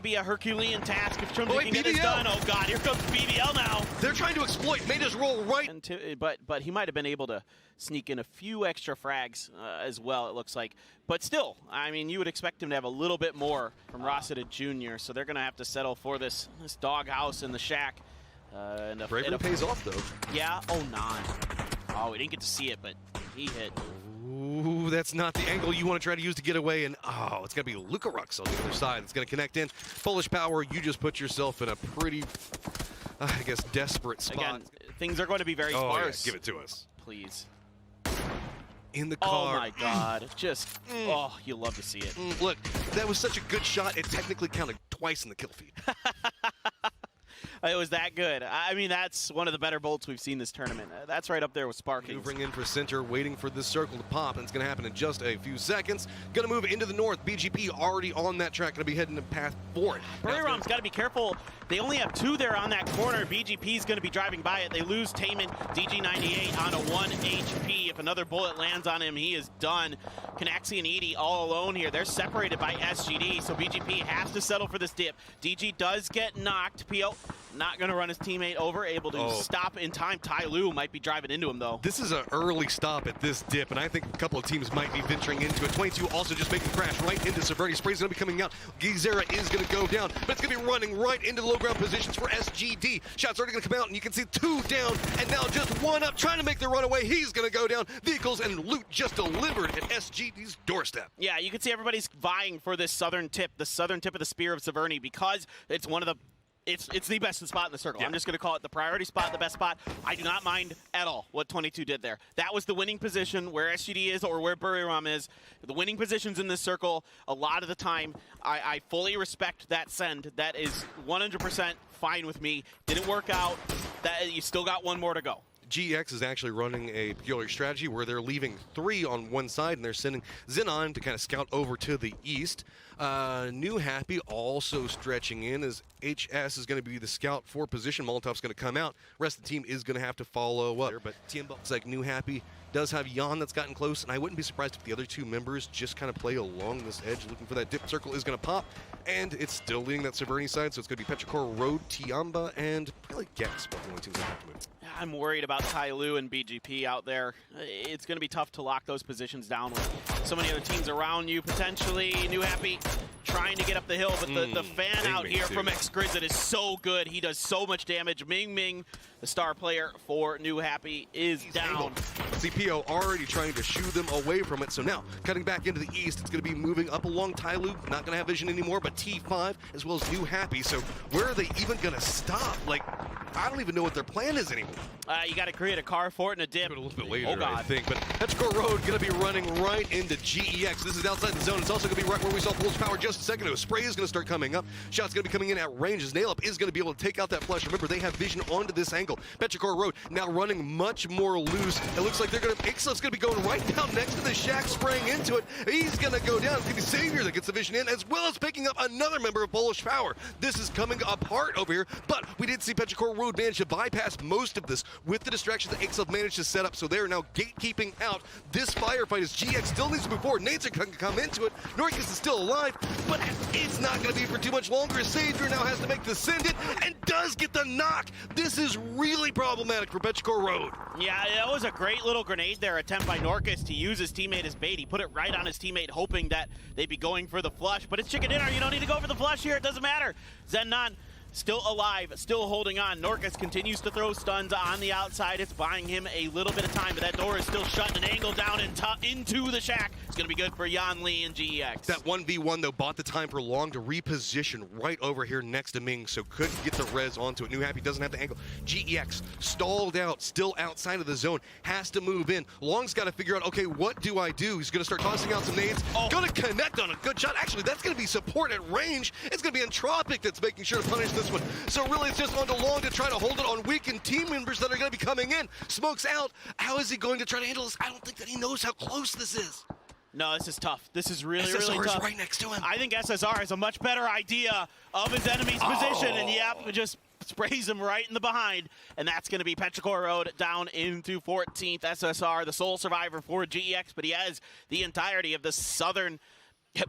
Be a Herculean task if Chumji can get this done. Oh god, here comes BBL now. They're trying to exploit. Made us roll right. But he might have been able to sneak in a few extra frags as well, it looks like. But still, I mean, you would expect him to have a little bit more from Rossiter Jr., so they're going to have to settle for this doghouse in the shack. Bravery pays off, though. Yeah, oh, 9. Oh, we didn't get to see it, but he hit. Ooh, that's not the angle you want to try to use to get away, and oh, it's going to be Luka Rux on the other side. It's going to connect in. Polish Power, you just put yourself in a pretty, I guess, desperate spot. Again, things are going to be very sparse. Yeah, give it to us. Please. In the car. Oh my god, just, oh, you love to see it. Look, that was such a good shot, it technically counted twice in the kill feed. It was that good. I mean, that's one of the better bolts we've seen this tournament. That's right up there with Sparking. Moving in for center, waiting for this circle to pop, and it's going to happen in just a few seconds. Going to move into the north. BGP already on that track, going to be heading the path for it. Buryram's got to be careful. They only have 2 there on that corner. BGP's going to be driving by it. They lose Taman, DG98 on a 1 HP. If another bullet lands on him, he is done. Canaxi and Edie all alone here. They're separated by SGD, so BGP has to settle for this dip. DG does get knocked. PO not going to run his teammate over, able to stop in time. Ty Lu might be driving into him, though. This is an early stop at this dip, and I think a couple of teams might be venturing into it. 22 also just making crash right into Severity. Spray's going to be coming out. Gizera is going to go down, but it's going to be running right into the low ground positions for SGD. Shots already going to come out, and you can see 2 down, and now just 1 up, trying to make the runaway. He's going to go down. Vehicles and loot just delivered at SGD's doorstep. Yeah, you can see everybody's vying for this southern tip of the Spear of Severny, because it's one of the It's the best spot in the circle. Yeah. I'm just going to call it the priority spot, the best spot. I do not mind at all what 22 did there. That was the winning position where SGD is or where Buryram is. The winning positions in this circle, a lot of the time, I fully respect that send. That is 100% fine with me. Didn't work out. That you still got 1 more to go. GX is actually running a peculiar strategy where they're leaving 3 on one side and they're sending Xenon to kind of scout over to the east. New Happy also stretching in as HS is going to be the scout for position. Molotov's going to come out. Rest of the team is going to have to follow up. But TM looks like New Happy does have Jan that's gotten close, and I wouldn't be surprised if the other 2 members just kind of play along this edge looking for that dip. Circle is going to pop, and it's still leading that Severny side, so it's going to be Petrichor, Road, Tiamba, and probably Gas, but the only teams that have to move. I'm worried about Ty Lu and BGP out there. It's going to be tough to lock those positions down with so many other teams around you, potentially. New Happy trying to get up the hill, but the fan out here from Exquisite is so good. He does so much damage. Ming Ming, the star player for New Happy, is down. CPO already trying to shoo them away from it, so now cutting back into the east, it's going to be moving up along Ty Lu. Not going to have vision anymore, but T5 as well as New Happy. So where are they even going to stop? Like, I don't even know what their plan is anymore. You got to create a car for it and a dip. A little bit later, I think. But Petrichor Road going to be running right into GEX. This is outside the zone. It's also going to be right where we saw Polish Power just a second ago. Spray is going to start coming up. Shots going to be coming in at range as Nail-Up is going to be able to take out that flash. Remember, they have vision onto this angle. Petrichor Road now running much more loose. It looks like they're going to... Ixlef's going to be going right down next to the shack, spraying into it. He's going to go down. It's going to be Savior that gets the vision in, as well as picking up another member of Polish Power. This is coming apart over here, but we did see Petrichor Road manage to bypass most of this with the distractions that Ixlef managed to set up, so they are now gatekeeping out this firefight as GX still needs to move forward. Nades are going to come into it. Norcus is still alive, but it's not going to be for too much longer as Savior now has to make the send it and does get the knock. This is really problematic for Petrichor Road. Yeah, that was a great little grenade there attempt by Norcus to use his teammate as bait. He put it right on his teammate, hoping that they'd be going for the flush, but it's chicken dinner. You don't need to go for the flush here. It doesn't matter. Xenon still alive, still holding on. Norcus continues to throw stuns on the outside. It's buying him a little bit of time, but that door is still shut. An angle down into the shack. It's going to be good for Yan Lee and GEX. That 1v1, though, bought the time for Long to reposition right over here next to Ming, so couldn't get the res onto it. New Happy doesn't have the angle. GEX stalled out, still outside of the zone, has to move in. Long's got to figure out, okay, what do I do? He's going to start tossing out some nades. Going to connect on a good shot. Actually, that's going to be support at range. It's going to be Entropic that's making sure to punish this one. So really, it's just on to Long to try to hold it on weakened team members that are going to be coming in. Smoke's out. How is he going to try to handle this? I don't think that he knows how close this is. No, this is tough. This is really, SSR really tough. is right next to him. I think SSR has a much better idea of his enemy's position, and yep, just sprays him right in the behind, and that's going to be Petrichor Road down into 14th. SSR, the sole survivor for GEX, but he has the entirety of the southern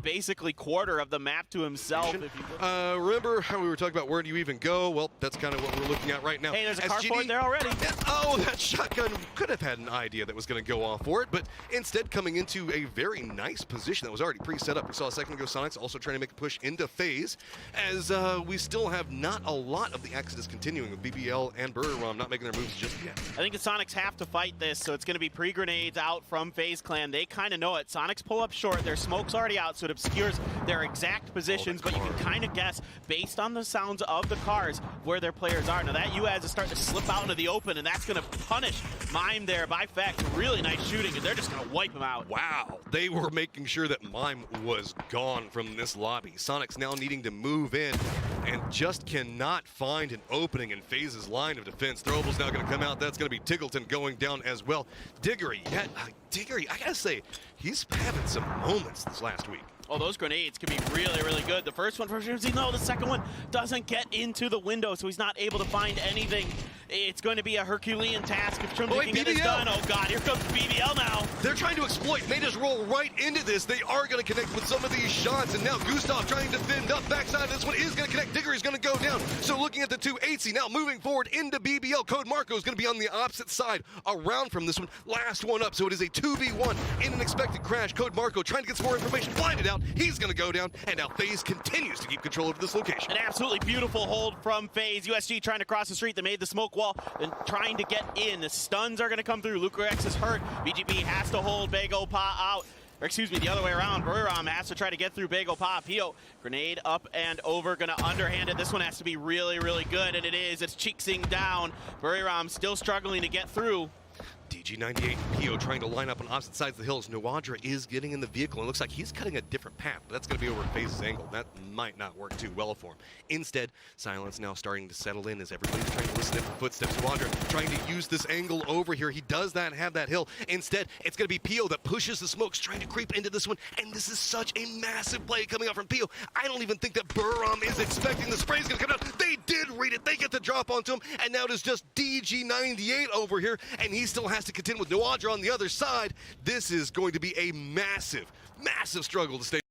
basically quarter of the map to himself. Remember how we were talking about where do you even go? Well, that's kind of what we're looking at right now. Hey, there's a car SGD, for it there already. Oh, that shotgun could have had an idea that was going to go off for it, but instead coming into a very nice position that was already pre-set up. We saw a second ago Sonics also trying to make a push into FaZe, as we still have not a lot of the exodus continuing with BBL and Buriram not making their moves just yet. I think the Sonics have to fight this, so it's going to be pre-grenades out from FaZe Clan. They kind of know it. Sonics pull up short. Their smoke's already out, so it obscures their exact positions, but you can kind of guess, based on the sounds of the cars, where their players are. Now that UAZ is starting to slip out into the open, and that's going to punish Mime there by Fex. Really nice shooting, and they're just going to wipe him out. Wow, they were making sure that Mime was gone from this lobby. Sonics now needing to move in and just cannot find an opening in FaZe's line of defense. Throwable's now going to come out. That's going to be Tiggleton going down as well. Diggory, Diggory, I gotta say, he's having some moments this last week. Oh, those grenades can be really, really good. The first one for sure, no, the second one doesn't get into the window, so he's not able to find anything. It's going to be a Herculean task if Trimsy can get this done. Oh God, here comes BBL now. They're trying to exploit. They just roll right into this. They are going to connect with some of these shots, and now Gustav trying to fend up. Backside of this one is going to connect. Diggory's going to go down. So looking at the two, AC now moving forward into BBL. Code Marco is going to be on the opposite side around from this one. Last one up, so it is a 2v1 in an expected crash. Code Marco trying to get some more information. Blinded out. He's going to go down, and now FaZe continues to keep control of this location. An absolutely beautiful hold from FaZe. USG trying to cross the street. They made the smoke wall and trying to get in. The stuns are going to come through. Luca X is hurt. BGB has to hold Bago Pa out. Or excuse me, the other way around. Buriram has to try to get through Bago Pa. Pio, grenade up and over, going to underhand it. This one has to be really, really good, and it is. It's cheeksing down. Buriram still struggling to get through. DG98 and Pio trying to line up on opposite sides of the hills. Nawadra is getting in the vehicle, and it looks like he's cutting a different path, but that's going to be over at FaZe's angle. That might not work too well for him. Instead, silence now starting to settle in as everybody's trying to listen to footsteps. Nawadra trying to use this angle over here. He does that and have that hill. Instead, it's going to be Pio that pushes the smokes, trying to creep into this one, and this is such a massive play coming out from Pio. I don't even think that Buriram is expecting the spray's going to come out. They did read it. They get the drop onto him, and now it is just DG98 over here, and he still has to contend with Nawadra on the other side. This is going to be a massive, massive struggle to stay.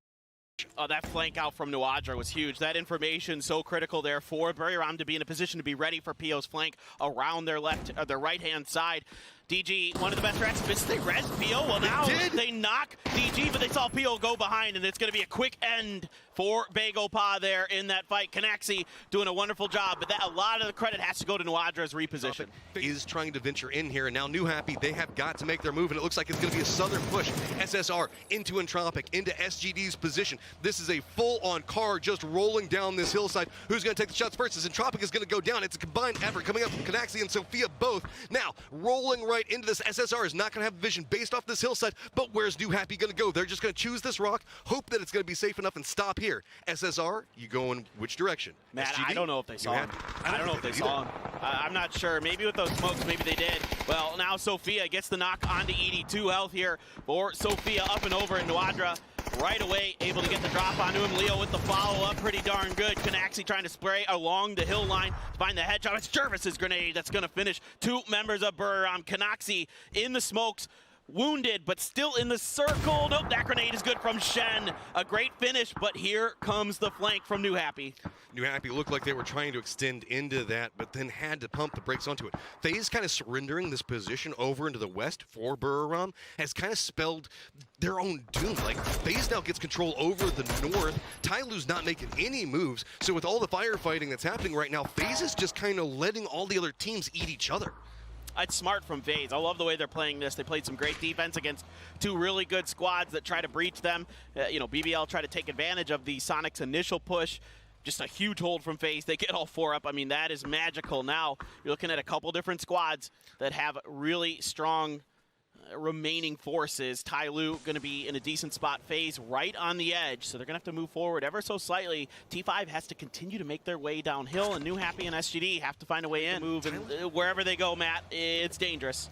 Oh, that flank out from Nawadra was huge. That information so critical there for Buriram to be in a position to be ready for Pio's flank around their their right-hand side. DG, one of the best reactions, they res Pio. Well, now they knock DG, but they saw Pio go behind, and it's going to be a quick end for Bago Pa there in that fight. Canaxi doing a wonderful job, but a lot of the credit has to go to Nawadra's reposition. Is trying to venture in here, and now New Happy, they have got to make their move, and it looks like it's going to be a southern push. SSR into Entropic, into SGD's position. This is a full-on car just rolling down this hillside. Who's going to take the shots first? As Entropic is going to go down. It's a combined effort coming up from Canaxi and Sophia both. Now, rolling right into this. SSR is not going to have vision based off this hillside, but where's New Happy going to go? They're just going to choose this rock, hope that it's going to be safe enough, and stop here. SSR, you go in which direction? Matt, SGD? I don't know if they saw him. I don't know if they saw him. I'm not sure. Maybe with those smokes, maybe they did. Well, now Sophia gets the knock onto ED. 2 health here for Sophia up and over, and Nawadra right away able to get the drop onto him. Leo with the follow-up, pretty darn good. Canaxi trying to spray along the hill line to find the headshot. It's Jervis's grenade that's going to finish 2 members of Buriram. Canaxi in the smokes, wounded, but still in the circle. Nope, that grenade is good from Shen. A great finish, but here comes the flank from New Happy. New Happy looked like they were trying to extend into that, but then had to pump the brakes onto it. FaZe kind of surrendering this position over into the west for Buriram has kind of spelled their own doom. Like, FaZe now gets control over the north. Tyloo's not making any moves, so with all the firefighting that's happening right now, FaZe is just kind of letting all the other teams eat each other. It's smart from FaZe. I love the way they're playing this. They played some great defense against 2 really good squads that try to breach them. BBL try to take advantage of the Sonics' initial push. Just a huge hold from FaZe. They get all 4 up. I mean, that is magical. Now, you're looking at a couple different squads that have really strong remaining forces. Tyloo going to be in a decent spot. FaZe right on the edge, so they're going to have to move forward ever so slightly. T5 has to continue to make their way downhill, and New Happy and SGD have to find a way in. Move, and wherever they go, Matt, it's dangerous.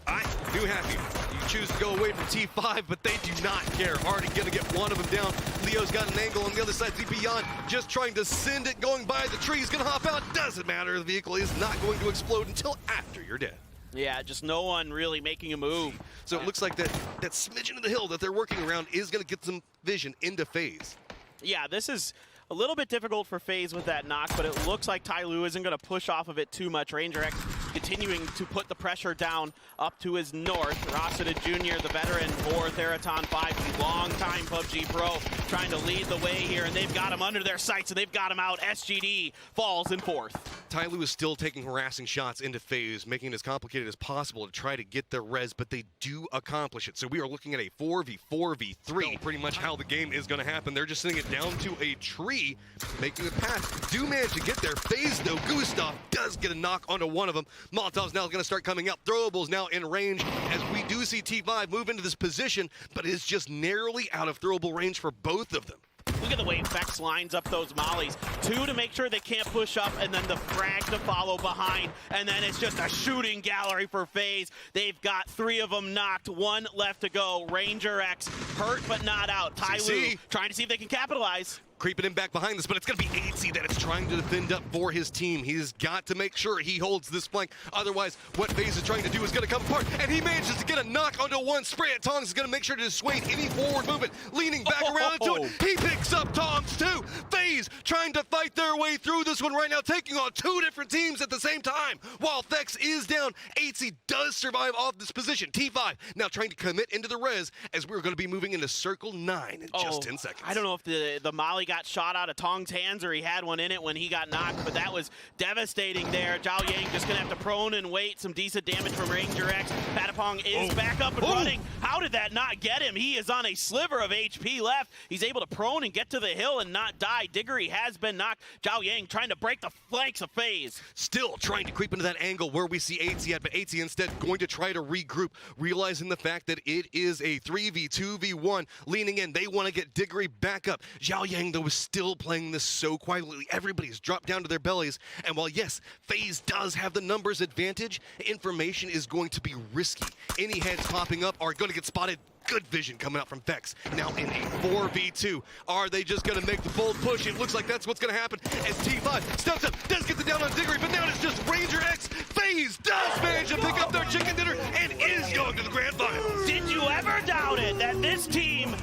New Happy, you choose to go away from T5, but they do not care. Already going to get one of them down. Leo's got an angle on the other side. Beyond just trying to send it, going by the tree. He's going to hop out. Doesn't matter. The vehicle is not going to explode until after you're dead. Yeah, just no one really making a move. So it looks like that smidgen of the hill that they're working around is going to get some vision into FaZe. Yeah, this is a little bit difficult for FaZe with that knock, but it looks like Ty Lue isn't going to push off of it too much. Ranger X continuing to put the pressure down up to his north. Rossida Jr., the veteran for Theraton 5, the long-time PUBG pro, trying to lead the way here, and they've got him under their sights, and they've got him out. SGD falls in fourth. Ty Lue is still taking harassing shots into FaZe, making it as complicated as possible to try to get their res, but they do accomplish it. So we are looking at a 4v4v3, pretty much how the game is going to happen. They're just sending it down to a tree, making the path. Do manage to get there. FaZe, though, Gustav does get a knock onto one of them. Molotov's now going to start coming up. Throwables now in range as we do see T5 move into this position, but it is just narrowly out of throwable range for both of them. Look at the way Vex lines up those mollies. 2 to make sure they can't push up, and then the frag to follow behind. And then it's just a shooting gallery for FaZe. They've got 3 of them knocked, 1 left to go. Ranger X hurt but not out. Ty Lue trying to see if they can capitalize. Creeping in back behind this, but it's going to be AC that is trying to defend up for his team. He's got to make sure he holds this flank. Otherwise, what FaZe is trying to do is going to come apart, and he manages to get a knock onto one. Spray at Tongs is going to make sure to dissuade any forward movement. Leaning back around into it, he picks up Tongs too. FaZe trying to fight their way through this one right now, taking on 2 different teams at the same time. While Vex is down, AC does survive off this position. T5 now trying to commit into the res as we're going to be moving into circle 9 in just 10 seconds. I don't know if the molly got shot out of Tong's hands or he had one in it when he got knocked, but that was devastating there. Zhao Yang just gonna have to prone and wait. Some decent damage from Ranger X. Patapong is back up and running. How did that not get him? He is on a sliver of HP left. He's able to prone and get to the hill and not die. Diggory has been knocked. Zhao Yang trying to break the flanks of FaZe. Still trying to creep into that angle where we see AT at, but AT instead going to try to regroup, realizing the fact that it is a 3v2v1. Leaning in, they want to get Diggory back up. Zhao Yang, though, is still playing this so quietly. Everybody's dropped down to their bellies, and while yes, FaZe does have the numbers advantage, information is going to be risky. Any heads popping up are going to get spotted. Good vision coming out from Vex. Now in a 4v2. Are they just going to make the bold push? It looks like that's what's going to happen as T5 steps up, does get the down on Diggory, but now it's just Ranger X. FaZe does manage to pick up their chicken dinner and is going to the grand final. Did you ever doubt it that this team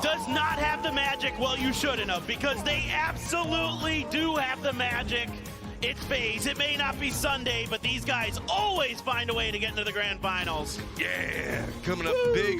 does not have the magic? Well, you shouldn't have, because they absolutely do have the magic. It's FaZe. It may not be Sunday, but these guys always find a way to get into the grand finals. Yeah, coming up big